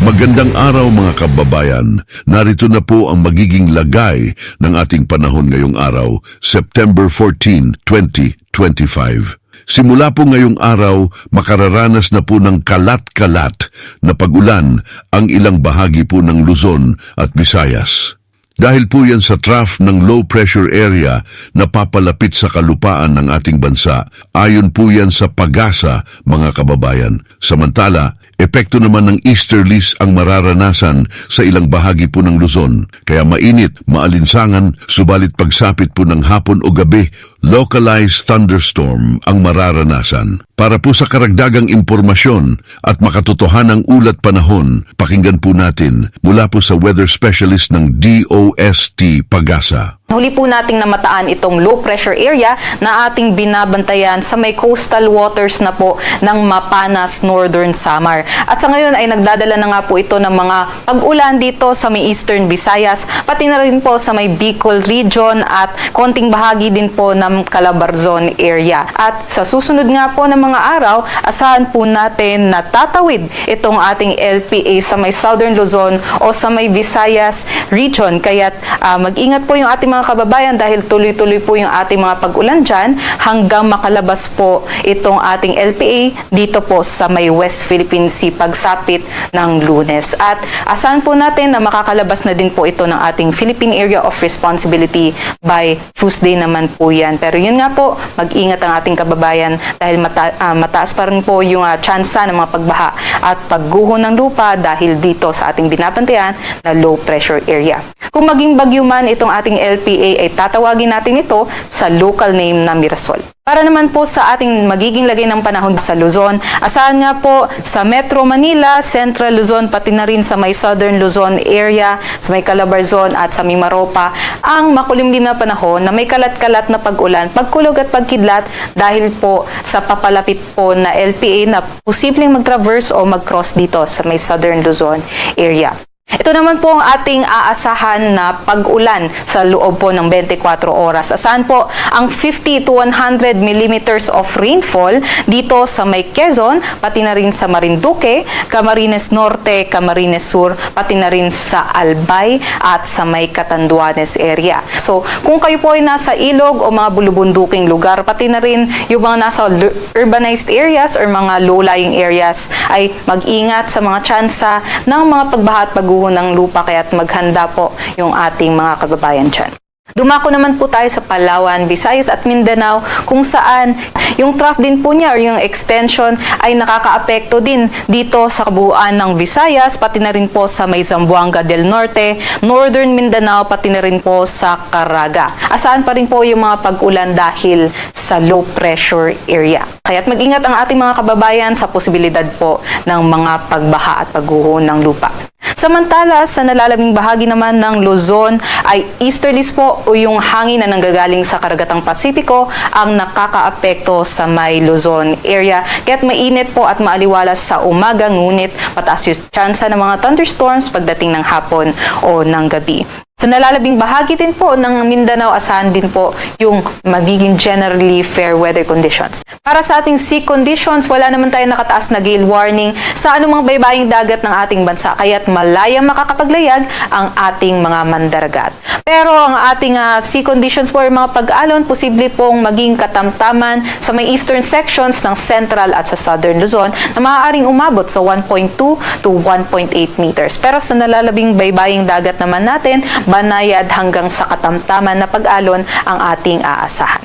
Magandang araw mga kababayan. Narito na po ang magiging lagay ng ating panahon ngayong araw, September 14, 2025. Simula po ngayong araw, makararanas na po ng kalat-kalat na pag-ulan ang ilang bahagi po ng Luzon at Visayas. Dahil po yan sa trough ng low pressure area na papalapit sa kalupaan ng ating bansa, ayon po yan sa pag-asa mga kababayan. Samantala, epekto naman ng easterlies ang mararanasan sa ilang bahagi po ng Luzon. Kaya mainit, maalinsangan, subalit pagsapit po ng hapon o gabi, localized thunderstorm ang mararanasan. Para po sa karagdagang impormasyon at makatotohanang ulat panahon, pakinggan po natin mula po sa weather specialist ng DOST Pag-asa. Huli po nating namataan itong low pressure area na ating binabantayan sa may coastal waters na po ng Mapanas, Northern Samar. At sa ngayon ay nagdadala na nga po ito ng mga pag-ulan dito sa may Eastern Visayas, pati na rin po sa may Bicol region at konting bahagi din po ng Calabarzon area. At sa susunod nga po ng mga araw, asahan po natin na tatawid itong ating LPA sa may Southern Luzon o sa may Visayas region. Kaya't mag-ingat po yung ating mga kababayan dahil tuloy-tuloy po yung ating mga pag-ulan dyan hanggang makalabas po itong ating LPA dito po sa may West Philippine Sea pagsapit ng Lunes. At asahan po natin na makakalabas na din po ito ng ating Philippine Area of Responsibility by Tuesday naman po yan. Pero yun nga po, mag-ingat ang ating kababayan dahil mataas pa rin po yung tsansa ng mga pagbaha at pagguho ng lupa dahil dito sa ating binabantayan na low pressure area. Kung maging bagyo man itong ating LPA ay tatawagin natin ito sa local name na Mirasol. Para naman po sa ating magiging lagay ng panahon sa Luzon, asahan nga po sa Metro Manila, Central Luzon, pati na rin sa may Southern Luzon area, sa may Calabarzon at sa Mimaropa, ang makulimlim na panahon na may kalat-kalat na pag-ulan, pagkulog at pagkidlat dahil po sa papalapit po na LPA na posibleng mag-traverse o mag-cross dito sa may Southern Luzon area. Ito naman po ang ating aasahan na pag-ulan sa loob po ng 24 oras. Asahan po ang 50 to 100 millimeters of rainfall dito sa may Quezon, pati na rin sa Marinduque, Camarines Norte, Camarines Sur, pati na rin sa Albay at sa may Catanduanes area. So, kung kayo po ay nasa ilog o mga bulubunduking lugar, pati na rin yung mga nasa urbanized areas or mga low-lying areas, ay mag-ingat sa mga tsansa ng mga pagbaha at pagguho ng lupa, kaya't maghanda po yung ating mga kababayan dyan. Dumako naman po tayo sa Palawan, Visayas at Mindanao kung saan yung trough din po niya or yung extension ay nakakaapekto din dito sa kabuuan ng Visayas, pati na rin po sa may Zamboanga del Norte, Northern Mindanao, pati na rin po sa Caraga. Asahan pa rin po yung mga pag-ulan dahil sa low pressure area. Kaya't mag-ingat ang ating mga kababayan sa posibilidad po ng mga pagbaha at pagguho ng lupa. Samantala, sa nalalaming bahagi naman ng Luzon ay easterlies po o yung hangin na nanggagaling sa karagatang Pasipiko ang nakakaapekto sa may Luzon area. Kaya't mainit po at maaliwalas sa umaga, ngunit mataas yung tsansa ng mga thunderstorms pagdating ng hapon o ng gabi. Sa nalalabing bahagi din po ng Mindanao, asahan din po yung magiging generally fair weather conditions. Para sa ating sea conditions, wala naman tayo nakataas na gale warning sa anumang baybaying dagat ng ating bansa, kaya't malayang makakapaglayag ang ating mga mandaragat. Pero ang ating sea conditions po ay mga pag-alon, posible pong maging katamtaman sa may eastern sections ng Central at sa Southern Luzon na maaaring umabot sa 1.2 to 1.8 meters. Pero sa nalalabing baybaying dagat naman natin, banayad hanggang sa katamtaman na pag-alon ang ating aasahan.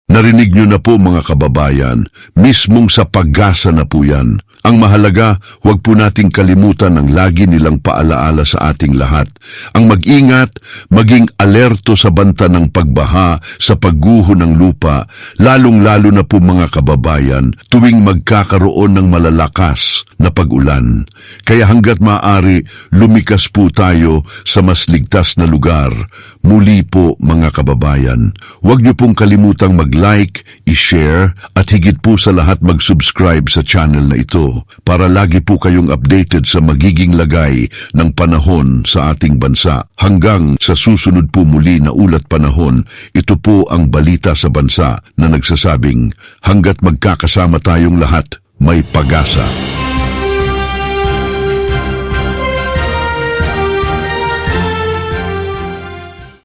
Narinig nyo na po mga kababayan, mismong sa pag-asa na po yan. Ang mahalaga, huwag po nating kalimutan ang lagi nilang paalaala sa ating lahat. Ang mag-ingat, maging alerto sa banta ng pagbaha, sa pagguho ng lupa, lalong-lalo na po mga kababayan, tuwing magkakaroon ng malalakas na pag-ulan. Kaya hanggat maaari, lumikas po tayo sa mas ligtas na lugar. Muli po mga kababayan, huwag niyo pong kalimutang mag-like, i-share, at higit po sa lahat mag-subscribe sa channel na ito para lagi po kayong updated sa magiging lagay ng panahon sa ating bansa. Hanggang sa susunod po muli na ulat panahon, ito po ang balita sa bansa na nagsasabing hanggat magkakasama tayong lahat, may pag-asa.